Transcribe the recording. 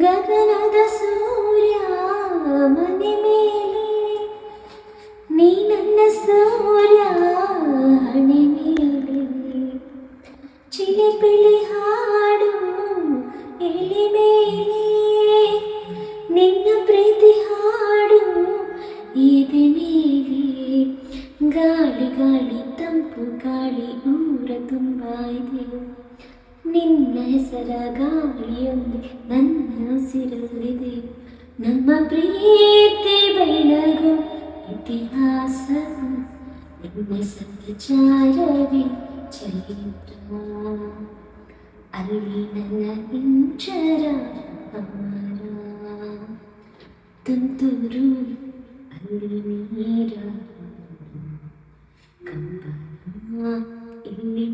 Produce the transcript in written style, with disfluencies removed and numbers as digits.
ಗಗನದ ಸೂರ್ಯ ಮನೆ ಮೇಲೆ, ನೀ ನನ್ನ ಸೂರ್ಯ ಹಣೆ ಮೇಲೆ. ಚಿಲಿಪಿಲಿ ಹಾಡು ಎಲೆ ಮೇಲೆ, ನಿನ್ನ ಪ್ರೀತಿ ಹಾಡು ಎದೆ ಮೇಲೆ. ಗಾಳಿ ಗಾಳಿ ತಂಪು ಗಾಳಿ ಊರ ತುಂಬ ಇದೆ, ನಿನ್ನ ಹೆಸರ ಗಾಳಿಯೊಂದು ನನ್ನ ಉಸಿರಲ್ಲಿದೆ. ನಮ್ಮ ಪ್ರೀತಿ ಬೆಳಗು ಇತಿಹಾಸ, ನಿಮ್ಮ ಸಂಚಾರವೇ ಚೈತ್ರ. ಅಲ್ಲಿ ನನ್ನ ಇಂಚರ ಅಮರ, ತುಂತುರು ಅಲ್ಲಿ ನೀರ ಕಂಪನ ಇಲ್ಲಿ